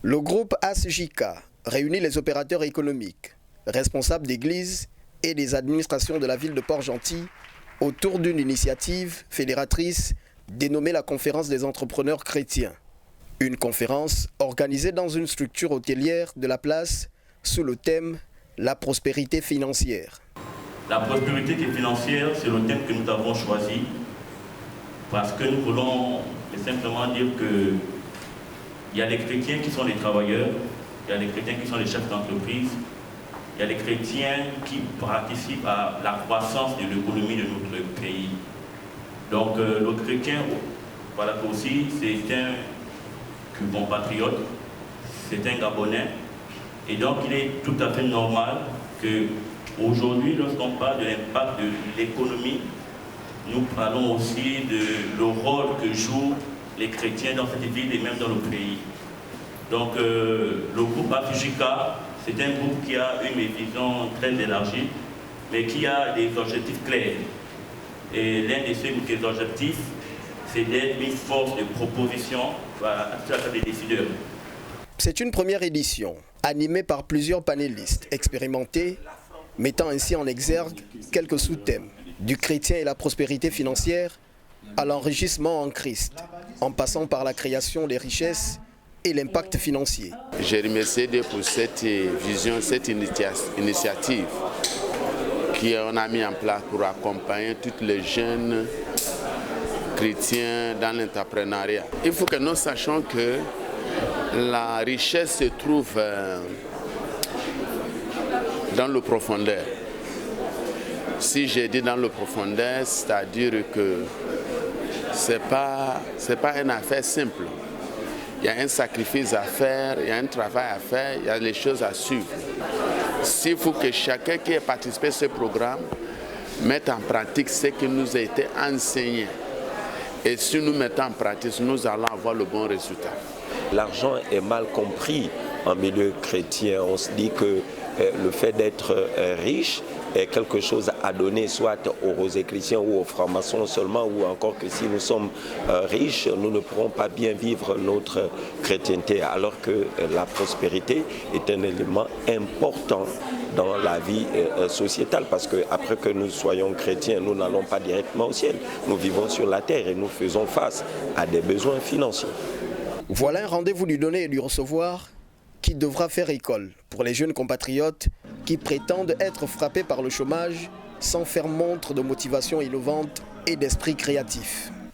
Le groupe ASJK réunit les opérateurs économiques, responsables d'églises et des administrations de la ville de Port-Gentil autour d'une initiative fédératrice dénommée la Conférence des entrepreneurs chrétiens. Une conférence organisée dans une structure hôtelière de la place sous le thème « La prospérité financière ». La prospérité financière, c'est le thème que nous avons choisi parce que nous voulons simplement dire qu'il y a les chrétiens qui sont les travailleurs, il y a les chrétiens qui sont les chefs d'entreprise, il y a les chrétiens qui participent à la croissance de l'économie de notre pays. Donc le chrétien, voilà aussi, c'est un compatriote, c'est un Gabonais, et donc il est tout à fait normal qu'aujourd'hui, lorsqu'on parle de l'impact de l'économie, nous parlons aussi de le rôle que jouent les chrétiens dans cette ville et même dans le pays. Donc le groupe ASJK, c'est un groupe qui a une vision très élargie, mais qui a des objectifs clairs. Et l'un de ces objectifs, c'est d'être une force de proposition à la des décideurs. C'est une première édition, animée par plusieurs panélistes expérimentés, mettant ainsi en exergue quelques sous-thèmes, du chrétien et la prospérité financière à l'enrichissement en Christ, en passant par la création des richesses et l'impact financier. Je remercie Dieu pour cette vision, cette initiative qu'on a mis en place pour accompagner tous les jeunes chrétiens dans l'entrepreneuriat. Il faut que nous sachions que la richesse se trouve dans le profondeur. Si j'ai dit dans le profondeur, c'est-à-dire que ce n'est pas une affaire simple. Il y a un sacrifice à faire, il y a un travail à faire, il y a les choses à suivre. S'il faut que chacun qui a participé à ce programme mette en pratique ce qui nous a été enseigné. Et si nous mettons en pratique, nous allons avoir le bon résultat. L'argent est mal compris en milieu chrétien. On se dit que le fait d'être riche est quelque chose à donner soit aux rosés chrétiens ou aux francs-maçons seulement, ou encore que si nous sommes riches, nous ne pourrons pas bien vivre notre chrétienté, alors que la prospérité est un élément important dans la vie sociétale, parce qu'après que nous soyons chrétiens, nous n'allons pas directement au ciel. Nous vivons sur la terre et nous faisons face à des besoins financiers. Voilà un rendez-vous du donner et du recevoir qui devra faire école pour les jeunes compatriotes qui prétendent être frappés par le chômage sans faire montre de motivation innovante et d'esprit créatif.